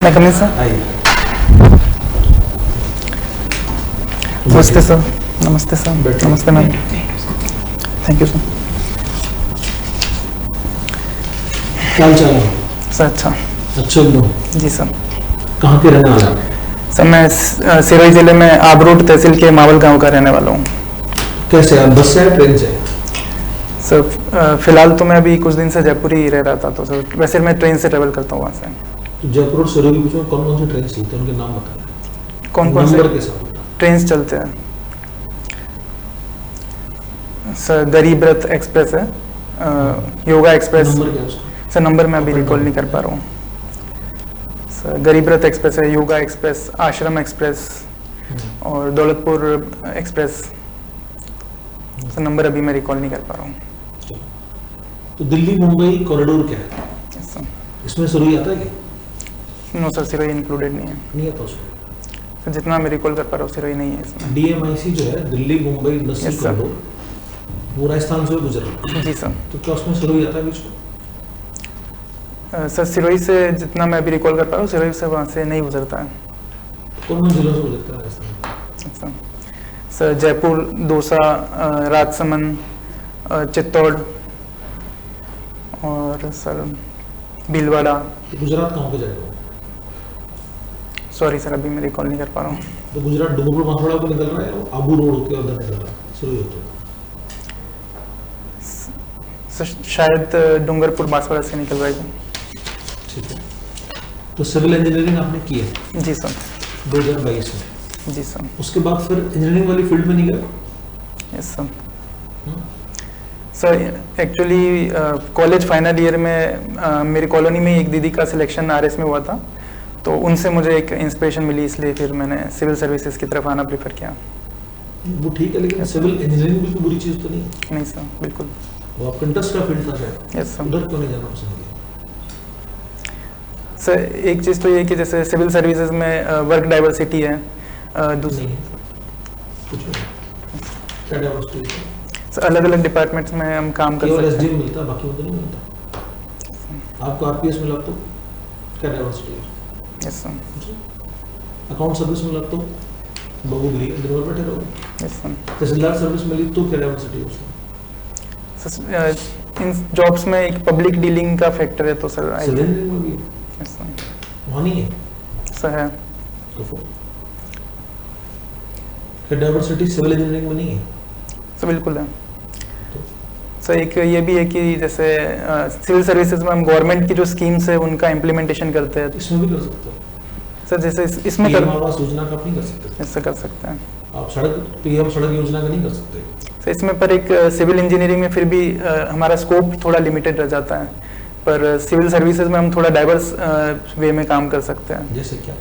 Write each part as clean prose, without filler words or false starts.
मैं coming sir. नमस्ते sir. नमस्ते सर। नमस्ते मैम। Thank you sir. क्या हाल चाल है सर? अच्छा। अच्छा एकदम। जी सर। कहाँ के रहने वाला है? सर मैं सिरोही जिले में आबरूड तहसील के मावल गांव का रहने वाला हूँ। कैसे आप बस से या ट्रेन से? सर फिलहाल तो मैं अभी कुछ दिन से जयपुर ही रह रहा था, तो सर वैसे मैं ट्रेन से ट्रेवल करता हूँ वहाँ से। तो जयपुर और सिरोही के बीच में कौन कौन सी ट्रेन चलती है, उनके नाम बताना। कौन कौन से नंबर के साथ ट्रेन चलते हैं? सर गरीब रथ एक्सप्रेस है, योगा एक्सप्रेस। नंबर क्या है उसका? सर नंबर मैं अभी रिकॉल नहीं कर पा रहा हूँ। सर गरीब रथ एक्सप्रेस है, योगा एक्सप्रेस, आश्रम एक्सप्रेस और दौलतपुर एक्सप्रेस। सर नंबर अभी मैं रिकॉल नहीं कर पा रहा हूँ। तो दिल्ली मुंबई कॉरिडोर क्या है? Yes sir. इसमें सिरोही आता है क्या? नो सर, सिरोही इंक्लूडेड नहीं है। नहीं आता उसमें। सर जितना मैं रिकॉल कर पा रहा हूँ सिरोही नहीं है इसमें। DMIC जो है Delhi Mumbai industrial Yes, sir. Corridor, वो राजस्थान से गुजर रहा है। जी सर। तो क्या उसमें सिरोही आता है बीच में? सर सिरोही से जितना मैं अभी रिकॉल कर पा रहा हूँ, सिरोही से वहाँ से नहीं गुजरता है। कौन कौन जिलों से गुजरता है राजस्थान? अच्छा सर, जयपुर, दौसा, राजसमंद, चित्तौड़ और सर भीलवाड़ा। तो गुजरात कहाँ पे जाएगा? सॉरी सर, अभी मैं रिकॉल नहीं कर पा रहा हूँ। तो गुजरात डूंगरपुर बांसवाड़ा को निकल रहा है, और आबू रोड के उधर निकल रहा है सिरोही होते हुए। सर शायद डूंगरपुर बांसवाड़ा से निकल रहा है। ठीक है। तो सिविल इंजीनियरिंग आपने की है जी सर। 2022 में। जी सर। उसके बाद फिर इंजीनियरिंग वाली फील्ड में नहीं गए? Yes sir. Sir actually college final year में मेरी कॉलोनी में एक दीदी का सिलेक्शन RS में हुआ था, तो उनसे मुझे एक इंस्पिरेशन मिली, इसलिए फिर मैंने सिविल सर्विसेज की तरफ आना प्रेफर किया। वो ठीक है, लेकिन सिविल इंजीनियरिंग भी कोई बुरी चीज़ तो नहीं है। नहीं सर, बिल्कुल। वो आपका इंटरेस्ट का फील्ड था शायद। Yes sir. उधर क्यों नहीं जाना पसंद किया? सर एक चीज़ तो ये कि जैसे सिविल सर्विसेज में वर्क डाइवर्सिटी है, दूसरी नहीं, कुछ नहीं। क्या डाइवर्सिटी है? सर अलग अलग डिपार्टमेंट्स में हम काम कर केवल सकते SDM हैं। मिलता है, बाकी में तो नहीं मिलता। आपको RPS मिला तो क्या डाइवर्सिटी है? Yes sir. अकाउंट सर्विस मिला तो बहुगिरी दिन भर बैठे रहोगे। Yes sir. तहसीलदार सर्विस मिली तो क्या डाइवर्सिटी है उसमें? सर इन जॉब्स में एक पब्लिक डीलिंग का फैक्टर है, तो सर सिविल इंजीनियरिंग में भी है, यस सर। वहाँ नहीं है सर है। तो फिर क्या डाइवर्सिटी सिविल इंजीनियरिंग में नहीं है? सर बिल्कुल है। तो सर एक ये भी है कि जैसे सिविल सर्विसेज में हम गवर्नमेंट की जो स्कीम्स है उनका इम्प्लीमेंटेशन करते हैं। इसमें भी कर सकते हो। सर जैसे इसमें PM आवास योजना का आप नहीं कर सकते। ऐसा कर सकते हैं। आप PM सड़क योजना का नहीं कर सकते। सर इसमें पर एक सिविल इंजीनियरिंग में फिर भी हमारा स्कोप थोड़ा लिमिटेड रह जाता है, पर सिविल सर्विसेज में हम थोड़ा डाइवर्स वे में काम कर सकते हैं। जैसे क्या?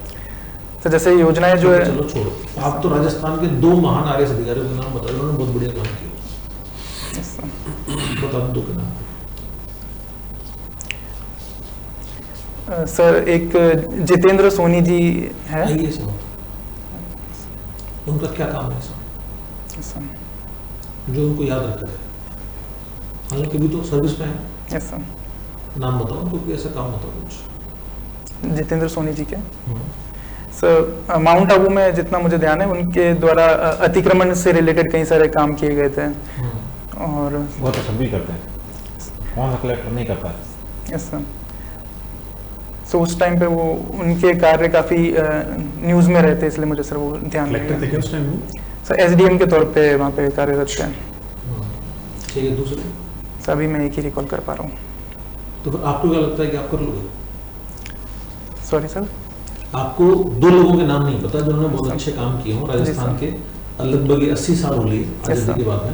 तो जैसे योजनाएं जो है। चलो छोड़ो, आप तो राजस्थान के 2 महान IAS अधिकारियों के नाम बताओ, उन्होंने बहुत बढ़िया काम किया। Yes sir. बता दो के नाम। सर एक जितेंद्र सोनी जी है। IAS में उनका क्या काम है ऐसा यस सर। जो उनको याद रखा है? हालांकि भी तो सर्विस में है। Yes sir. नाम बताओ उनको, कोई ऐसा काम बताओ कुछ। जितेंद्र सोनी जी के सर माउंट आबू में जितना मुझे ध्यान है उनके द्वारा अतिक्रमण से रिलेटेड कई सारे काम किए गए थे। और वो तो सभी करते हैं, कौन सा कलेक्टर नहीं करता है? Yes sir. सो उस टाइम पे वो उनके कार्य काफ़ी न्यूज़ में रहते, इसलिए मुझे सर वो ध्यान कलेक्टर थे क्या उस टाइम वो? सर SDM के तौर पे वहाँ पे कार्यरत थे। ठीक है। दूसरे सर अभी मैं एक ही रिकॉल कर पा रहा हूँ। तो फिर आपको क्या लगता है कि आप कर लोगे? Sorry sir. आपको 2 लोगों के नाम नहीं पता जिन्होंने बहुत अच्छे काम किए हों राजस्थान के, लगभग 80 साल हो लिए आजादी के बाद में,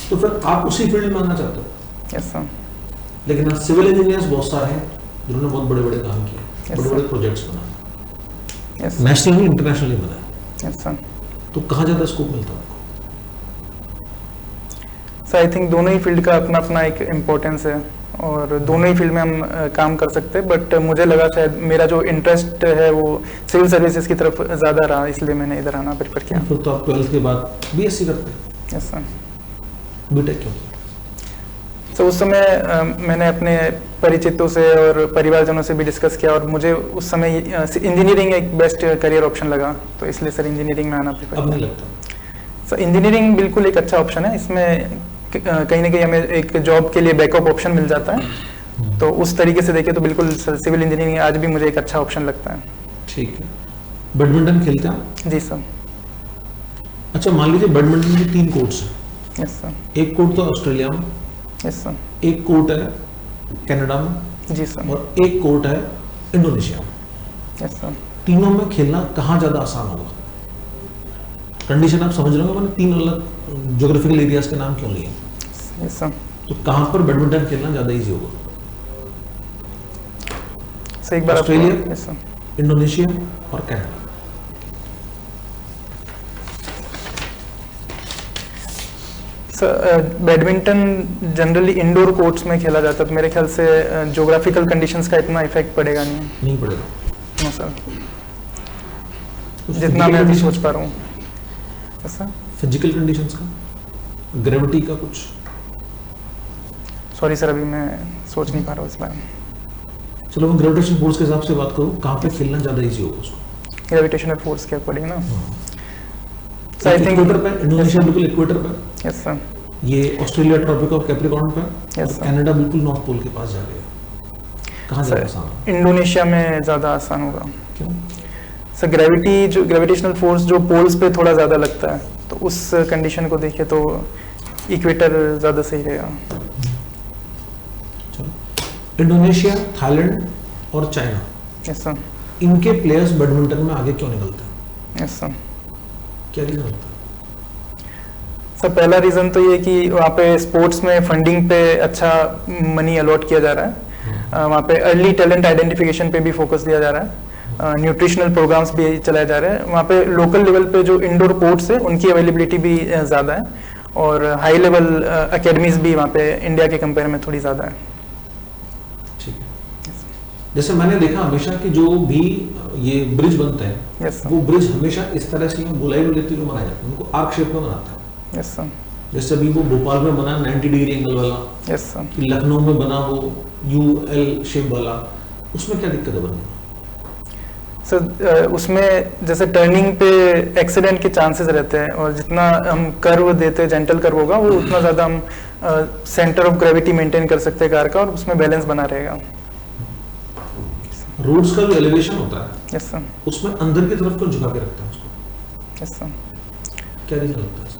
तो फिर आप उसी फील्ड में आना चाहते हो? Yes sir. लेकिन आज सिविल इंजीनियर्स बहुत सारे हैं जिन्होंने बहुत बड़े बड़े काम किए, बड़े बड़े प्रोजेक्ट्स बनाए, यस नेशनली इंटरनेशनली बनाए, यस सर। तो कहाँ ज़्यादा स्कोप मिलता है आपको? सर आई थिंक दोनों ही फील्ड का अपना अपना एक इम्पोर्टेंस है और दोनों ही फील्ड में हम काम कर सकते हैं, बट मुझे लगा शायद मेरा जो इंटरेस्ट है वो सिविल सर्विसेज की तरफ ज़्यादा रहा, इसलिए मैंने इधर आना प्रेफर किया। फिर तो आप 12th के बाद BSc करते हैं। Yes sir. बीटेक क्यों किया? तो उस समय मैंने अपने परिचितों से और परिवारजनों से भी डिस्कस किया और मुझे उस समय इंजीनियरिंग एक बेस्ट करियर ऑप्शन लगा, तो इसलिए सर इंजीनियरिंग में आना प्रेफर अब किया। नहीं लगता? सर इंजीनियरिंग बिल्कुल एक अच्छा ऑप्शन है, इसमें कहीं ना कहीं हमें एक जॉब के लिए बैकअप ऑप्शन मिल जाता है, तो उस तरीके से देखें तो बिल्कुल सिविल इंजीनियरिंग आज भी मुझे एक अच्छा ऑप्शन लगता है। ठीक है। बैडमिंटन खेलते हैं? जी सर। अच्छा, मान लीजिए बैडमिंटन के 3 कोर्ट्स हैं। Yes sir. एक कोर्ट तो ऑस्ट्रेलिया में, यस सर। एक कोर्ट है कनाडा में, जी सर। और एक कोर्ट है इंडोनेशिया में। Yes sir. तीनों में खेलना कहाँ ज्यादा आसान होगा? कंडीशन आप समझ रहे हो, मैंने 3 अलग ज्योग्राफिकल एरियाज के नाम क्यों लिए? Yes sir. तो कहाँ पर बैडमिंटन खेलना ज्यादा इजी होगा? सर एक बार ऑस्ट्रेलिया? Yes sir. इंडोनेशिया और Canada? Sir badminton generally indoor courts में खेला जाता है, तो मेरे ख्याल से ज्योग्राफिकल कंडीशंस का इतना इफेक्ट पड़ेगा नहीं। पड़ेगा। नो सर, जितना मैं अभी सोच पा रहा हूँ। Yes sir. फिजिकल कंडीशंस का, ग्रेविटी का कुछ? सॉरी सर, अभी मैं सोच नहीं पा रहा हूँ इस बारे में। चलो मैं ग्रेविटेशन फोर्स के हिसाब से बात करूँ, कहाँ पे खेलना ज्यादा इजी होगा उसको? ग्रेविटेशनल फोर्स क्या पड़ेगी ना। सो आई थिंक इक्वेटर पे, इंडोनेशिया बिल्कुल इक्वेटर पे, यस सर। ये ऑस्ट्रेलिया ट्रॉपिक ऑफ कैप्रिकॉर्न पे, Yes, और sir. कनाडा बिल्कुल नॉर्थ पोल के पास जा गया। कहाँ ज्यादा आसान होगा? इंडोनेशिया में ज़्यादा आसान होगा। क्यों? सर ग्रेविटेशनल फोर्स जो पोल्स पे थोड़ा ज़्यादा लगता है, तो उस कंडीशन को देखें तो इक्वेटर ज़्यादा सही रहेगा। चलो, इंडोनेशिया, थाईलैंड और चाइना, यस सर। इनके प्लेयर्स बैडमिंटन में आगे क्यों निकलते हैं? Yes sir. क्या रीजन होता है? सर पहला रीज़न तो ये कि वहाँ पे स्पोर्ट्स में फंडिंग पे अच्छा मनी अलॉट किया जा रहा है, वहाँ पे अर्ली टैलेंट आइडेंटिफिकेशन पे भी फोकस दिया जा रहा है, न्यूट्रिशनल प्रोग्राम्स भी चलाए जा रहे हैं, वहाँ पे लोकल लेवल पे जो इंडोर कोर्ट्स है उनकी अवेलेबिलिटी भी ज़्यादा है, और हाई लेवल अकेडमीज भी वहाँ पे इंडिया के कंपेयर में थोड़ी ज़्यादा है। ठीक है। जैसे मैंने देखा हमेशा कि जो भी ये ब्रिज बनते हैं, यस सर। वो ब्रिज हमेशा इस तरह से गोलाई में लेते हुए बनाए जाते हैं, उनको आर्क शेप में बनाते हैं। Yes sir. जैसे अभी वो भोपाल में बना 90 डिग्री एंगल वाला, यस सर। कि लखनऊ में बना वो UL शेप वाला, उसमें क्या दिक्कत है बनने में? सर उसमें जैसे टर्निंग पे एक्सीडेंट के चांसेस रहते हैं, और जितना हम कर्व देते हैं, जेंटल कर्व होगा, वो उतना ज़्यादा हम सेंटर ऑफ ग्रेविटी मेंटेन कर सकते हैं कार का, और उसमें बैलेंस बना रहेगा। रोड्स का जो एलिवेशन होता है, यस सर। उसमें अंदर की तरफ को झुका के रखते हैं उसको, यस सर। क्या रीजन लगता है इसका?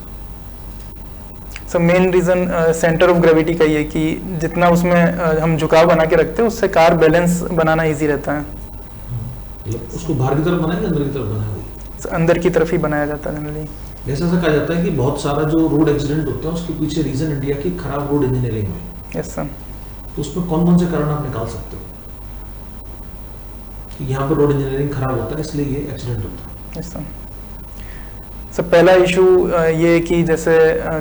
Sir main reason centre of gravity का ही है कि जितना उसमें हम झुकाव बना के रखते हैं, उससे कार बैलेंस बनाना ईजी रहता है। मतलब उसको बाहर की तरफ बनाएंगे, अंदर की तरफ बनाएंगे? अंदर की तरफ ही बनाया जाता है जनरली। जैसे ऐसा कहा जाता है कि बहुत सारा जो रोड एक्सीडेंट होते हैं उसके पीछे रीजन इंडिया की खराब रोड इंजीनियरिंग में। Yes sir. तो उसमें कौन कौन से कारण आप निकाल सकते हो कि यहाँ पर रोड इंजीनियरिंग खराब होता है इसलिए ये एक्सीडेंट होता है? Yes sir. सर पहला इशू ये है कि जैसे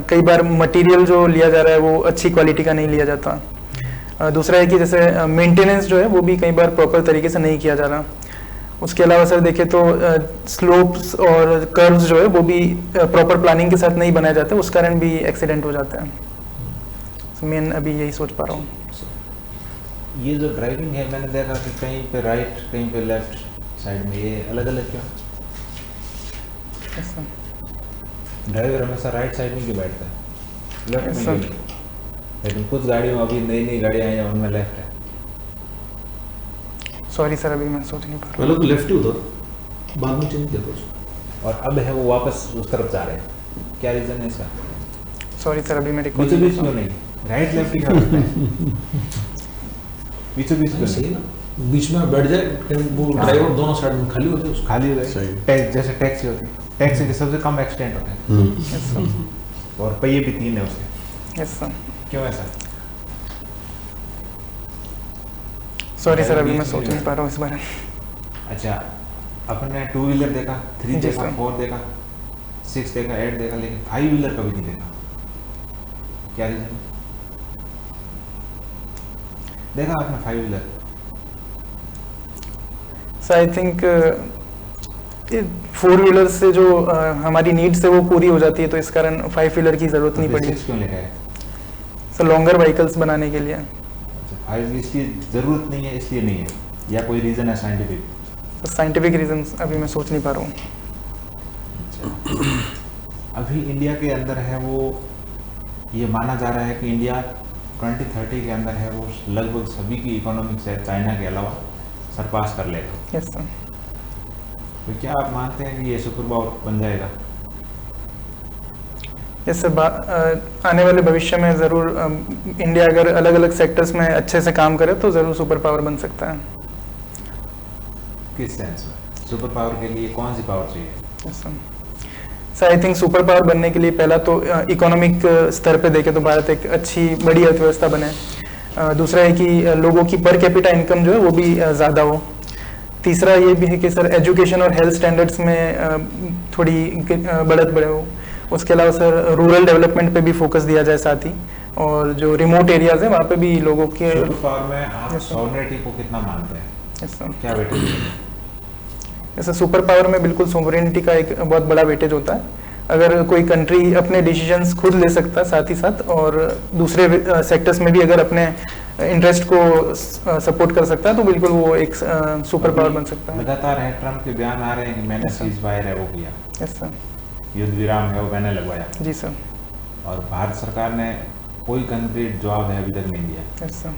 कई बार मटेरियल जो लिया जा रहा है वो अच्छी क्वालिटी का नहीं लिया जाता। दूसरा है कि जैसे मेंटेनेंस जो है वो भी कई बार प्रॉपर तरीके से नहीं किया जा रहा। उसके अलावा सर देखें तो स्लोप्स और कर्व्स जो है वो भी प्रॉपर प्लानिंग के साथ नहीं बनाए जाते, उस कारण भी एक्सीडेंट हो जाते हैं। मेन अभी यही सोच पा रहा हूँ। ये जो ड्राइविंग है, मैंने देखा कि कहीं पे राइट कहीं पे लेफ्ट साइड में, ये अलग अलग क्यों? Yes sir. ड्राइवर हमेशा राइट साइड में क्यों बैठता है, लेफ्ट में Yes, क्यों sir. नहीं? लेकिन कुछ गाड़ियों में, अभी नई नई गाड़ियाँ आई हैं उनमें लेफ्ट है। सॉरी सर, अभी मैं सोच नहीं पा रहा। पहले तो लेफ्ट ही होता, बाद में चेंज किया था उसको। और अब है वो वापस उस तरफ जा रहे हैं, क्या रीज़न है इसका? सॉरी सर, अभी मेरे को बीचों बीच क्यों नहीं, राइट लेफ्ट ही क्यों रखते हैं? बीचों बीच क्यों सही नहीं? है ना, बीच में बैठ जाए वो ड्राइवर, दोनों साइड में खाली होते हैं उसको। खाली सही। रहे, जैसे टैक्सी होती है, टैक्सी के सबसे कम एक्सीडेंट होते हैं, यस सर। और पहिए भी 3 है उसके, यस सर। क्यों ऐसा? सॉरी सर, अभी मैं सोच नहीं पा रहा हूँ इस बारे में। अच्छा, अपने 2 व्हीलर देखा, 3 जी देखा, सर। 4 देखा, 6 देखा, 8 देखा, लेकिन 5 व्हीलर कभी नहीं देखा, क्या रीजन? देखा आपने 5 wheeler? So I think 4 wheeler से जो हमारी नीड्स है वो पूरी हो जाती है, तो इस कारण 5 व्हीलर की जरूरत नहीं पड़ी। 6 क्यों लेके आए? सर लॉन्गर व्हीकल्स बनाने के लिए। अच्छा, 5G इसकी ज़रूरत नहीं है इसलिए नहीं है, या कोई रीज़न है साइंटिफिक? साइंटिफिक रीजंस अभी मैं सोच नहीं पा रहा हूँ। अभी इंडिया के अंदर है वो, ये माना जा रहा है कि इंडिया 2030 के अंदर है वो लगभग सभी की इकोनॉमिक से चाइना के अलावा सरपास कर लेगा। Yes sir. तो क्या आप मानते हैं कि ये सुपर पावर बन जाएगा? जैसे आने वाले भविष्य में ज़रूर इंडिया अगर अलग अलग सेक्टर्स में अच्छे से काम करे तो ज़रूर सुपर पावर बन सकता है। किस सेंस में? सुपर पावर के लिए कौन सी पावर चाहिए? Sir I think super power बनने के लिए पहला तो इकोनॉमिक स्तर पे देखें तो भारत एक अच्छी बड़ी अर्थव्यवस्था बने। दूसरा है कि लोगों की पर कैपिटा इनकम जो है वो भी ज़्यादा हो। तीसरा ये भी है कि सर एजुकेशन और हेल्थ स्टैंडर्ड्स में थोड़ी बढ़त बढ़े हो। उसके अलावा सर रूरल डेवलपमेंट पे भी फोकस दिया जाए साथ ही, और जो रिमोट एरियाज है वहाँ पे भी लोगों के। सुपर पावर में आप सॉवरेनिटी को कितना मानते हैं? Yes sir. क्या वेटेज? जैसे सुपर पावर में बिल्कुल सोवरेनिटी का एक बहुत बड़ा वेटेज होता है। अगर कोई कंट्री अपने डिसीजंस खुद ले सकता है साथ ही साथ, और दूसरे सेक्टर्स में भी अगर अपने इंटरेस्ट को सपोर्ट कर सकता है तो बिल्कुल वो एक सुपर पावर बन सकता है। लगातार है ट्रम्प के बयान आ रहे हैं कि मैंने सीज फायर है वो किया, यस सर। युद्ध विराम है वो मैंने लगवाया, जी सर। और भारत सरकार ने कोई कंक्रीट जवाब है अभी तक नहीं दिया। Yes sir.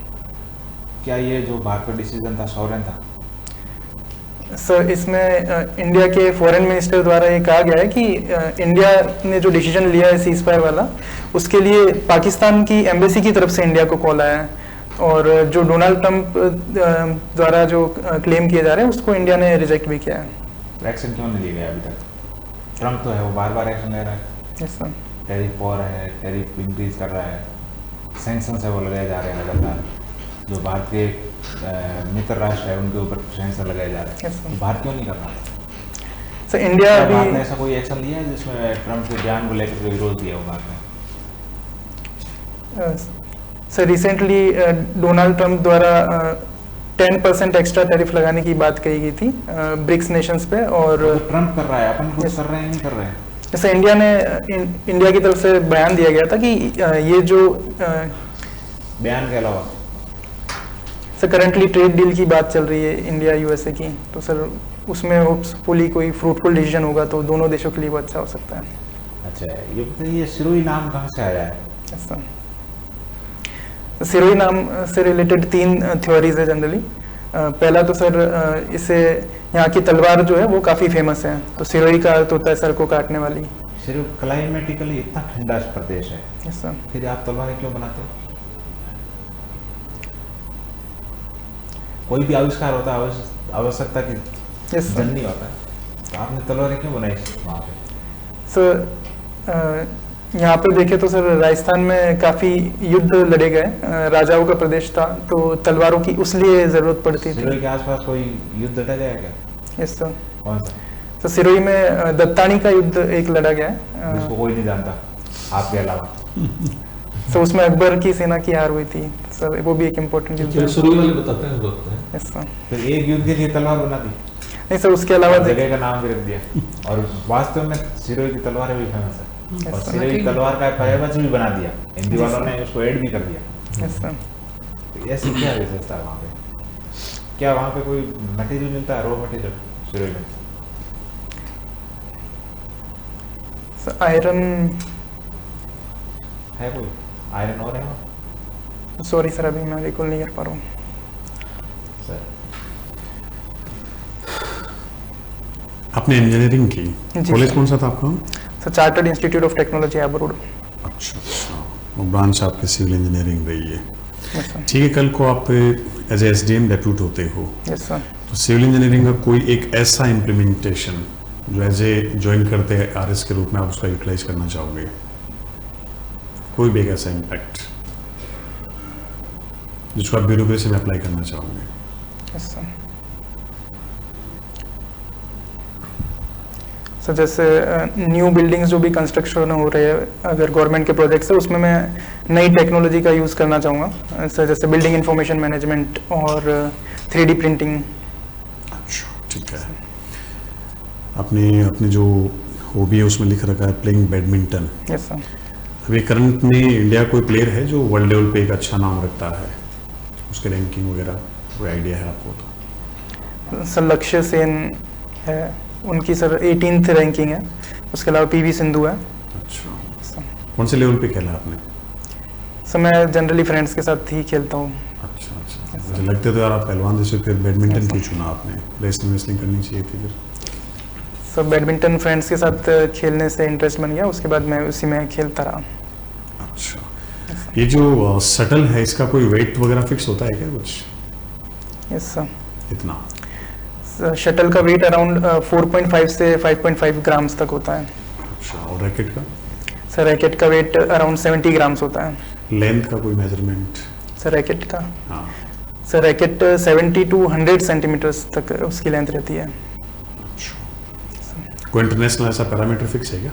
क्या ये जो भारत का डिसीजन था सॉवरेन था? सर इसमें इंडिया के फॉरेन मिनिस्टर द्वारा ये कहा गया है कि इंडिया ने जो डिसीजन लिया है सीज फायर वाला, उसके लिए पाकिस्तान की एम्बेसी की तरफ से इंडिया को कॉल आया है, और जो डोनाल्ड ट्रंप द्वारा जो क्लेम किए जा रहे हैं उसको इंडिया ने रिजेक्ट भी किया है। तो एक्शन क्यों नहीं लिया गया अभी तक? ट्रम्प तो है वो बार बार एक्शन ले रहा है, यस सर। टैरिफ वॉर है, टैरिफ इंक्रीज कर रहा है, सैंक्शन है वो लगाए जा रहे हैं लगातार, जो भारत के मित्र राष्ट्र है उनके ऊपर सैंक्शन लगाए जा रहे हैं। Yes, sir. तो भारत क्यों नहीं कर रहा? सर इंडिया क्या भारत ने भी ऐसा कोई एक्शन लिया है जिसमें ट्रम्प के बयान को लेकर विरोध किया हो भारत ने? सर रिसेंटली डोनाल्ड ट्रंप द्वारा 10% एक्स्ट्रा टैरिफ लगाने की बात कही गई थी ब्रिक्स नेशंस पे, और तो ट्रम्प कर रहा है, अपन कुछ Yes. कर रहे हैं नहीं कर रहे हैं? जैसे इंडिया की तरफ से बयान दिया गया था कि ये जो बयान के अलावा सर करंटली ट्रेड डील की बात चल रही है इंडिया यूएसए की, तो सर उसमें होपफुली कोई फ्रूटफुल डिसीजन होगा तो दोनों देशों के लिए वो अच्छा हो सकता है। अच्छा, ये बताइए सिरोही नाम कहाँ से आया है? Yes, sir. तो सिरोही नाम से रिलेटेड 3 थ्योरीज है जनरली। पहला तो सर इसे यहाँ की तलवार जो है वो काफ़ी फेमस है, तो सिरोही का अर्थ होता है सर को काटने वाली। सिर्फ क्लाइमेटिकली इतना ठंडा प्रदेश है, यस सर। फिर आप तलवारें क्यों बनाते हो? कोई भी आविष्कार होता है आवश्यकता की यस सर। जन नहीं होता है, तो आपने तलवारें क्यों बनाई वहाँ पे? सर यहाँ पे देखें तो सर राजस्थान में काफ़ी युद्ध लड़े गए, राजाओं का प्रदेश था तो तलवारों की उसलिए ज़रूरत पड़ती थी। सिरोही के आसपास कोई युद्ध लड़ा गया क्या? Yes sir. कौन सा? तो सिरोही में दत्तानी का युद्ध एक लड़ा गया है, जिसको कोई नहीं जानता आपके अलावा? तो उसमें अकबर की सेना की हार हुई थी सर, वो भी एक इम्पोर्टेंट युद्ध है। शुरू वाले बताते हैं वक्त है। Yes sir. फिर एक युद्ध के लिए तलवार बना दी, नहीं सर उसके अलावा जगह का नाम भी रख दिया, और वास्तव में सिरोही की तलवारें भी फेमस है, और सिरोही की तलवार का पर्यावरण भी बना दिया, हिंदी वालों ने उसको ऐड भी कर दिया। Yes sir. तो ऐसी क्या विशेषता है वहाँ पे? क्या वहाँ पे कोई मटेरियल मिलता है, रॉ मटेरियल सिरोही में? सर आयरन, है कोई आयरन और है वहाँ? सॉरी सर अभी मैं रिकॉल नहीं कर पा रहा हूँ। सर आपने इंजीनियरिंग की, जी, कॉलेज सर। कौन सा था आपका? Sir chartered institute of technology abroad. अच्छा, वो ब्रांच आपकी सिविल इंजीनियरिंग रही है। Yes sir. ठीक है, कल को आप एज ए एसडीएम डेप्यूट होते हो, यस सर। तो सिविल इंजीनियरिंग का कोई एक ऐसा इम्प्लीमेंटेशन जो एज ए ज्वाइन करते हैं आरएस के रूप में आप उसका यूटिलाइज करना चाहोगे? कोई भी एक ऐसा इम्पैक्ट जिसको आप ब्यूरोक्रेसी में अप्लाई करना चाहोगे? Yes sir. सर जैसे न्यू बिल्डिंग्स जो भी कंस्ट्रक्शन हो रहे हैं अगर गवर्नमेंट के प्रोजेक्ट्स है उसमें मैं नई टेक्नोलॉजी का यूज़ करना चाहूँगा सर, जैसे बिल्डिंग इंफॉर्मेशन मैनेजमेंट और 3D प्रिंटिंग। अच्छा, ठीक है। आपने अपने जो हॉबी है उसमें लिख रखा है प्लेइंग बैडमिंटन। Yes sir. अभी करंट में इंडिया कोई प्लेयर है जो वर्ल्ड लेवल पे एक अच्छा नाम रखता है, उसके रैंकिंग वगैरह कोई आइडिया है आपको? तो सर लक्ष्य सेन है, उनकी सर 18th रैंकिंग है। उसके अलावा पीवी सिंधु है। अच्छा, कौन से लेवल पे खेला आपने? सर मैं जनरली फ्रेंड्स के साथ ही खेलता हूँ। अच्छा अच्छा, मुझे लगते तो यार आप पहलवान जैसे, फिर बैडमिंटन क्यों चुना आपने? रेसलिंग करनी चाहिए थी फिर। सर बैडमिंटन फ्रेंड्स के साथ खेलने से इंटरेस्ट बन गया, उसके बाद मैं उसी में खेलता रहा। अच्छा, ये जो शटल है इसका कोई वेट वगैरह फिक्स होता है क्या कुछ? Yes sir. इतना? शटल का वेट अराउंड 4.5 से 5.5 ग्राम्स तक होता है। अच्छा, और रैकेट का? सर रैकेट का वेट अराउंड 70 ग्राम्स होता है। लेंथ का कोई मेजरमेंट? सर रैकेट का? हाँ। सर रैकेट 70 to 100 सेंटीमीटर्स तक उसकी लेंथ रहती है। कोई इंटरनेशनल ऐसा पैरामीटर फिक्स है क्या?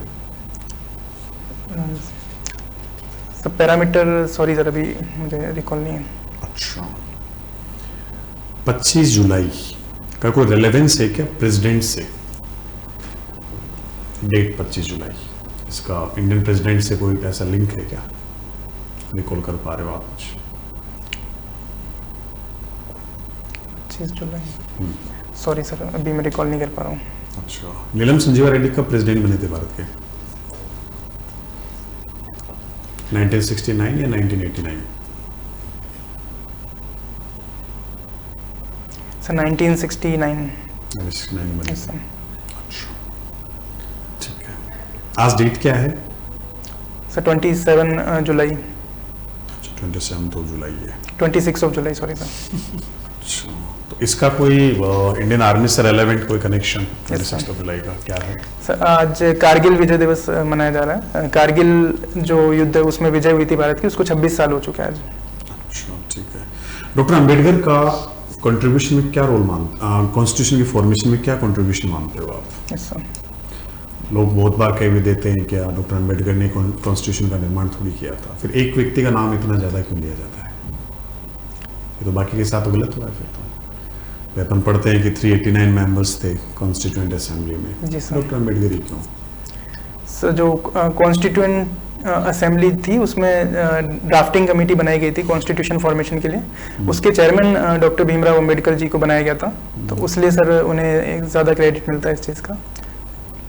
सर पैरामीटर सॉरी सर अभी मुझे रिकॉल नहीं है। अच्छा, 25 जुलाई का कोई रेलेवेंस है क्या प्रेसिडेंट से? डेट 25 जुलाई, इसका इंडियन प्रेसिडेंट से कोई ऐसा लिंक है क्या? रिकॉल कर पा रहे हो आप कुछ? 25 जुलाई सॉरी सर अभी मैं रिकॉल नहीं कर पा रहा हूँ। अच्छा, नीलम संजीवा रेड्डी कब प्रेसिडेंट बने थे भारत के? 1969 या 1989? सर 1969। 1969 बने यस थे। सर। अच्छा, ठीक है। आज डेट क्या है? सर 27 जुलाई। 27 जुलाई है। 26 ऑफ जुलाई सॉरी सर। अच्छा, तो इसका कोई इंडियन आर्मी से रेलेवेंट कोई कनेक्शन? sir. 26 जुलाई का क्या है? सर आज कारगिल विजय दिवस मनाया जा रहा है। कारगिल जो युद्ध है उसमें विजय हुई थी भारत की, उसको 26 साल हो चुके हैं आज। अच्छा, ठीक है। डॉक्टर अंबेडकर का कंट्रीब्यूशन में क्या रोल कॉन्स्टिट्यूशन की फॉर्मेशन में क्या कंट्रीब्यूशन मानते हो आप? Yes sir. लोग बहुत बार कह भी देते हैं कि डॉक्टर अंबेडकर ने कॉन्स्टिट्यूशन का निर्माण थोड़ी किया था, फिर एक व्यक्ति का नाम इतना ज़्यादा क्यों लिया जाता है? ये तो बाकी के साथ तो गलत हुआ है फिर तो। फिर अपन पढ़ते हैं कि 389 मेंबर्स थे कॉन्स्टिट्यूएंट असेंबली में, जी सर। डॉक्टर अंबेडकर ही क्यों? सर जो कॉन्स्टिट्यूएंट असेंबली थी उसमें ड्राफ्टिंग कमेटी बनाई गई थी कॉन्स्टिट्यूशन फॉर्मेशन के लिए। उसके चेयरमैन डॉक्टर भीमराव अंबेडकर जी को बनाया गया था, तो इसलिए सर उन्हें एक ज़्यादा क्रेडिट मिलता है इस चीज़ का।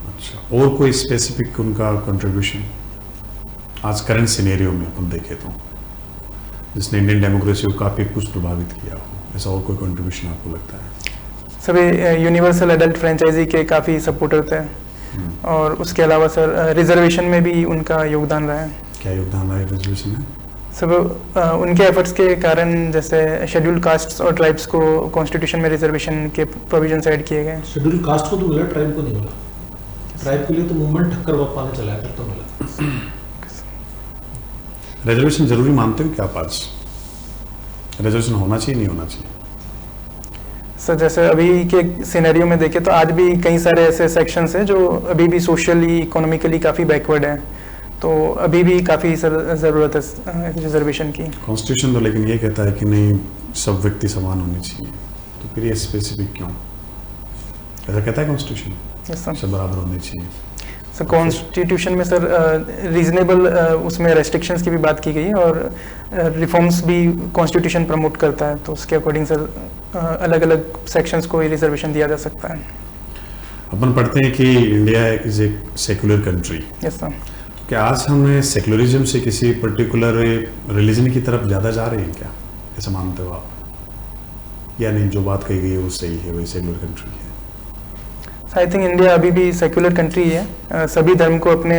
अच्छा, और कोई स्पेसिफिक उनका कंट्रीब्यूशन आज करंट सिनेरियो में अपन देखें तो, जिसने इंडियन डेमोक्रेसी को काफ़ी कुछ प्रभावित किया हो, ऐसा और कोई कंट्रीब्यूशन आपको लगता है? सभी यूनिवर्सल एडल्ट फ्रेंचाइजी के काफ़ी सपोर्टर थे, और उसके अलावा सर रिजर्वेशन में भी उनका योगदान रहा है। क्या योगदान रहा है रिजर्वेशन में? सब उनके एफर्ट्स के कारण जैसे शेड्यूल्ड कास्ट्स और ट्राइब्स को कॉन्स्टिट्यूशन में रिजर्वेशन के प्रोविजंस ऐड किए गए। शेड्यूल कास्ट को तो मिला, ट्राइब को नहीं मिला। ट्राइब के लिए तो मूवमेंट ठक्कर बापा ने चलाया, फिर तो मिला। रिजर्वेशन जरूरी मानते हो क्या आप आज? रिजर्वेशन होना चाहिए नहीं होना चाहिए? सर जैसे अभी के सिनेरियो में देखें तो आज भी कई सारे ऐसे सेक्शंस हैं जो अभी भी सोशली इकोनॉमिकली काफ़ी बैकवर्ड हैं, तो अभी भी काफ़ी सर ज़रूरत है रिजर्वेशन की। कॉन्स्टिट्यूशन तो लेकिन ये कहता है कि नहीं सब व्यक्ति समान होने चाहिए, तो फिर ये स्पेसिफिक क्यों? ऐसा कहता है कॉन्स्टिट्यूशन? Yes sir. सब बराबर होने चाहिए। सर कॉन्स्टिट्यूशन में सर रीजनेबल उसमें रेस्ट्रिक्शंस की भी बात की गई है, और रिफॉर्म्स भी कॉन्स्टिट्यूशन प्रमोट करता है, तो उसके अकॉर्डिंग सर अलग अलग सेक्शंस को रिजर्वेशन दिया जा सकता है। अपन पढ़ते हैं कि India is a secular country. Yes sir. क्या आज हमें सेक्युलरिज्म से किसी पर्टिकुलर रिलीजन की तरफ ज़्यादा जा रहे हैं क्या? ऐसा मानते हो आप, या नहीं जो बात कही गई है वो सही है, वही सेक्युलर कंट्री है? आई थिंक इंडिया अभी भी सेक्युलर कंट्री है। सभी धर्म को अपने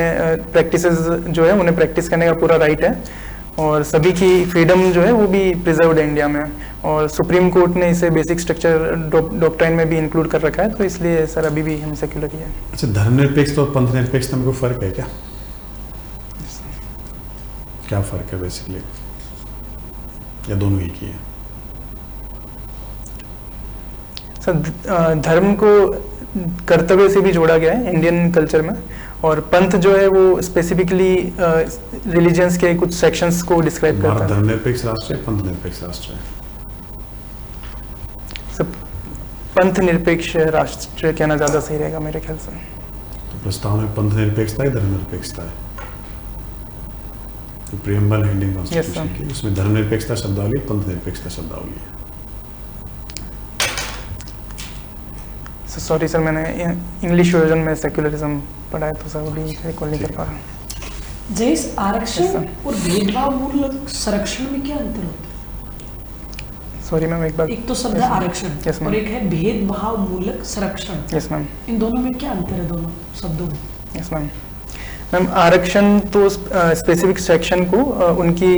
प्रैक्टिसेस जो है उन्हें प्रैक्टिस करने का पूरा राइट है, और सभी की फ्रीडम जो है वो भी प्रिजर्व्ड है इंडिया में, और सुप्रीम कोर्ट ने इसे बेसिक स्ट्रक्चर डॉक्ट्राइन में भी इंक्लूड कर रखा है, तो इसलिए सर अभी भी हम सेक्युलर ही है। अच्छा, धर्मनिरपेक्ष और पंथ निरपेक्षता में कोई फर्क है क्या? क्या फर्क है बेसिकली, या दोनों एक ही है? सर धर्म को कर्तव्य से भी जोड़ा गया है इंडियन कल्चर में, और पंथ जो है वो स्पेसिफिकली रिलीजियंस के कुछ सेक्शंस को डिस्क्राइब करता है। धर्मनिरपेक्ष राष्ट्र है, पंथ निरपेक्ष राष्ट्र है? सब पंथ निरपेक्ष राष्ट्र कहना ज़्यादा सही रहेगा मेरे ख्याल से। तो प्रस्ताव में पंथ निरपेक्षता है, धर्मनिरपेक्षता है? जो प्रियम्बल है इंडियन Yes, कॉन्स्टिट्यूशन sir. की, उसमें धर्मनिरपेक्षता शब्दावली, पंथ निरपेक्षता शब्दावली है। सॉरी सर, मैंने इंग्लिश वर्जन में सेक्युलरिज्म पढ़ा है तो सर अभी रिकॉल नहीं कर पा रहा। जैस आरक्षण Yes, और भेदभाव मूलक संरक्षण में क्या अंतर होता है? सॉरी मैम, एक बार। एक तो शब्द है आरक्षण Yes, ma'am. और एक है भेदभाव मूलक संरक्षण। Yes ma'am. इन दोनों में क्या अंतर है, दोनों शब्दों में? Yes ma'am. मैम आरक्षण तो स्पेसिफिक सेक्शन को उनकी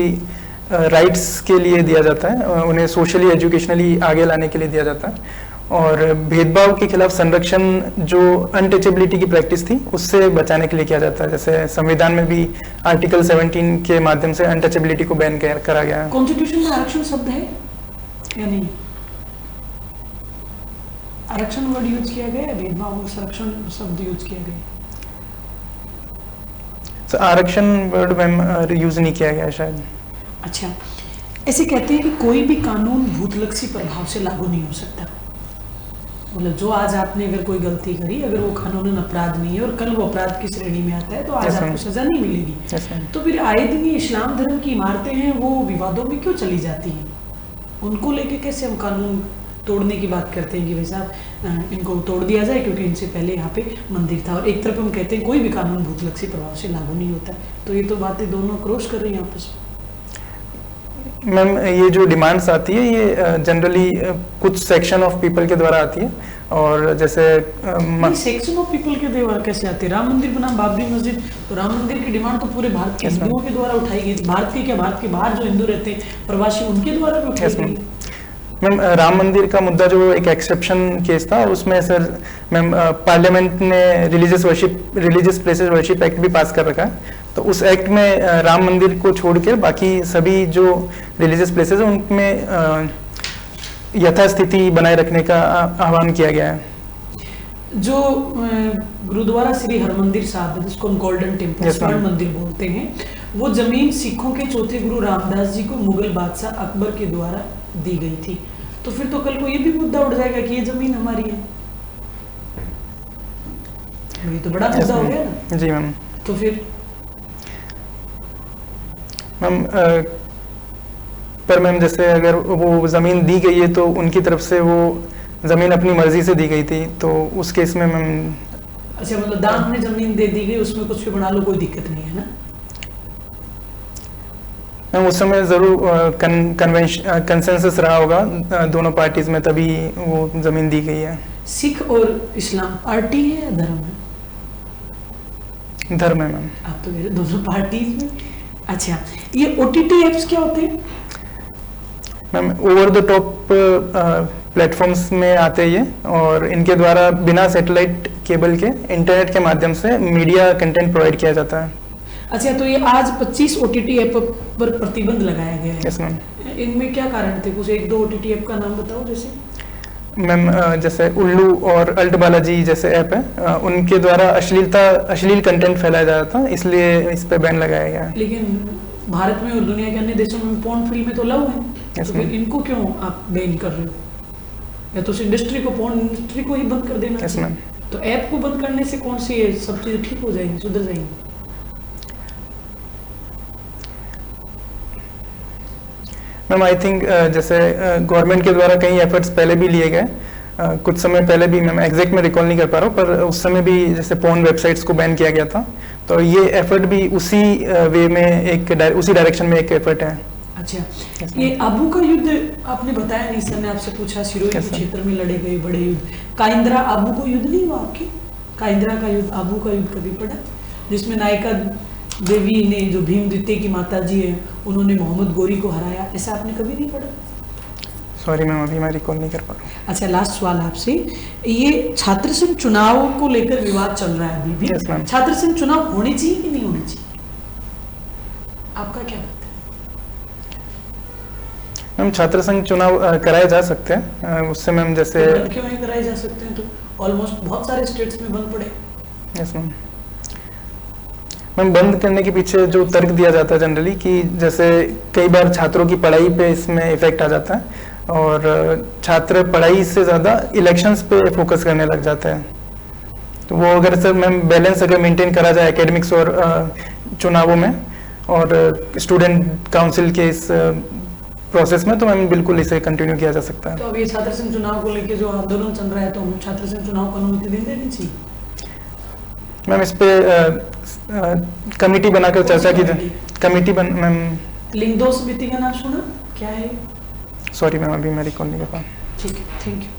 राइट्स के लिए दिया जाता है, उन्हें सोशली एजुकेशनली आगे लाने के लिए दिया जाता है। और भेदभाव के खिलाफ संरक्षण जो अनटचेबिलिटी की प्रैक्टिस थी उससे बचाने के लिए किया जाता है। जैसे संविधान में भी आर्टिकल 17 के माध्यम से अनटचेबिलिटी को बैन करा गया है। कॉन्स्टिट्यूशन में आरक्षण शब्द है या नहीं? आरक्षण वर्ड यूज किया गया है, भेदभाव और संरक्षण शब्द यूज किया गया है? So, आरक्षण वर्ड मैम यूज नहीं किया गया है शायद। अच्छा, ऐसे कहते हैं कि कोई भी कानून भूतलक्षी प्रभाव से लागू नहीं हो सकता। मतलब जो आज आपने अगर कोई गलती करी, अगर वो कानूनन अपराध नहीं है और कल वो अपराध की श्रेणी में आता है तो आज Yes, आपको ma'am. सजा नहीं मिलेगी। Yes, ma'am. तो फिर आए दिन ये इस्लाम धर्म की इमारतें हैं वो विवादों में क्यों चली जाती हैं? उनको लेके कैसे हम कानून तोड़ने की बात करते हैं कि भाई साहब इनको तोड़ दिया जाए क्योंकि इनसे पहले यहाँ पे मंदिर था, और एक तरफ हम कहते हैं कोई भी कानून भूतलक्षी प्रभाव से लागू नहीं होता। तो ये तो बातें दोनों क्रॉस कर रही हैं आपस में। मैम ये जो डिमांड्स आती है ये जनरली कुछ सेक्शन ऑफ पीपल के द्वारा आती है, और जैसे सेक्शन ऑफ पीपल के द्वारा कैसे आते हैं? राम मंदिर बना, बाबरी मस्जिद, तो राम मंदिर की डिमांड तो पूरे भारत के Yes, ma'am. हिंदुओं के द्वारा उठाई गई। भारत के क्या, भारत के बाहर जो हिंदू रहते हैं प्रवासी, उनके द्वारा भी उठाई Yes, ma'am. गई। मैम राम मंदिर का मुद्दा जो एक एक्सेप्शन केस था उसमें सर मैम पार्लियामेंट ने रिलीजियस प्लेसेस वर्शिप एक्ट भी पास कर रखा है। तो उस एक्ट में राम मंदिर को छोड़ के बाकी सभी जो रिलीजियस प्लेसेस हैं उनमें यथास्थिति बनाए रखने का आह्वान किया गया है। जो गुरुद्वारा श्री हरमंदिर साहब है, जिसको हम गोल्डन टेम्पल, Yes, स्वर्ण ma'am. मंदिर बोलते हैं, वो जमीन सिखों के चौथे गुरु रामदास जी को मुगल बादशाह अकबर के द्वारा दी गई थी। तो फिर तो कल को ये भी मुद्दा उठ जाएगा कि ये जमीन हमारी है। ये तो बड़ा Yes, मुद्दा हो ma'am. गया ना। जी मैम। तो फिर मैम पर मैम जैसे अगर वो ज़मीन दी गई है तो उनकी तरफ से वो ज़मीन अपनी मर्जी से दी गई थी, तो उस केस में मैम अच्छा, मतलब दान में जमीन दे दी गई, उसमें कुछ भी बना लो, कोई दिक्कत नहीं है ना? मैम उस समय ज़रूर कंसेंसस रहा होगा दोनों पार्टीज में, तभी वो ज़मीन दी गई है। सिख और इस्लाम पार्टी है या धर्म है? धर्म है मैम। आप तो मेरे दोनों पार्टीज में। अच्छा, ये OTT एप्स क्या होते हैं? Ma'am over the top platforms में आते हैं ये, और इनके द्वारा बिना सैटेलाइट केबल के इंटरनेट के माध्यम से मीडिया कंटेंट प्रोवाइड किया जाता है। अच्छा, तो ये आज 25 OTT ऐप पर प्रतिबंध लगाया गया है। Yes ma'am. इनमें क्या कारण थे? कुछ एक दो OTT ऐप का नाम बताओ। जैसे मैम जैसे उल्लू और अल्ट बालाजी जैसे ऐप है, उनके द्वारा अश्लील कंटेंट फैलाया जा रहा था, इसलिए इस पे बैन लगाया गया है। लेकिन भारत में और दुनिया के अन्य देशों में पोर्न फिल्में तो लव हैं, Yes, तो फिर ma'am. इनको क्यों आप बैन कर रहे हो? या तो उस इंडस्ट्री को, पोर्न इंडस्ट्री को ही बंद कर देना Yes, चाहिए। ma'am. तो ऐप को बंद करने से कौन सी ये सब चीजें ठीक हो जाएंगी, सुधर जाएंगी? मैम आई थिंक जैसे गवर्नमेंट के द्वारा कई एफर्ट्स पहले भी लिए गए, कुछ समय पहले भी, मैं एग्जैक्ट में रिकॉल नहीं कर पा रहा हूँ, पर उस समय भी जैसे पोर्न वेबसाइट्स को बैन किया गया था, तो ये एफर्ट भी उसी वे में उसी डायरेक्शन में एक एफर्ट है। अच्छा, Yes, ये आबू का युद्ध आपने बताया नहीं, सर ने आपसे पूछा सिरोही Yes, sir. क्षेत्र में लड़े गए बड़े युद्ध, काइंद्रा आबू को युद्ध नहीं हुआ आपके? काइंद्रा का युद्ध, आबू का युद्ध कभी पड़ा? जिसमें नायिका देवी ने, जो भीम द्वितीय की माता जी है, उन्होंने मोहम्मद गोरी को हराया, ऐसा आपने कभी नहीं पढ़ा? सॉरी मैम, अभी मैं रिकॉल नहीं कर पा रहा हूँ। अच्छा, लास्ट सवाल आपसे, ये छात्र संघ चुनाव को लेकर विवाद चल रहा है अभी भी। Yes, ma'am. छात्र संघ चुनाव होने चाहिए कि नहीं होने चाहिए? आपका क्या बात है? मैम छात्र संघ चुनाव कराए जा सकते हैं, उससे मैम जैसे बंद क्यों नहीं कराए जा सकते हैं? तो ऑलमोस्ट बहुत सारे स्टेट्स में बंद पड़े। Yes ma'am. मैम बंद करने के पीछे जो तर्क दिया जाता है जनरली कि जैसे कई बार छात्रों की पढ़ाई पे इसमें इफेक्ट आ जाता है, और छात्र पढ़ाई से ज़्यादा इलेक्शंस पे फोकस करने लग जाता है, तो वो अगर सर मैम बैलेंस अगर मेंटेन करा जाए एकेडमिक्स और चुनावों में, और स्टूडेंट काउंसिल के इस प्रोसेस में, तो मैम बिल्कुल इसे कंटिन्यू किया जा सकता है। तो अब ये छात्र संघ चुनाव को लेके जो आंदोलन चल रहा है, तो हम छात्र संघ चुनाव को अनुमति दे देनी चाहिए? मैम इस पे कमेटी बनाकर कौन सी चर्चा की जाए। कमेटी? कमेटी बन मैम, लिंग दोष समिति का नाम सुना क्या है? सॉरी मैम अभी मैं रिकॉल नहीं कर पा। ठीक है, थैंक यू।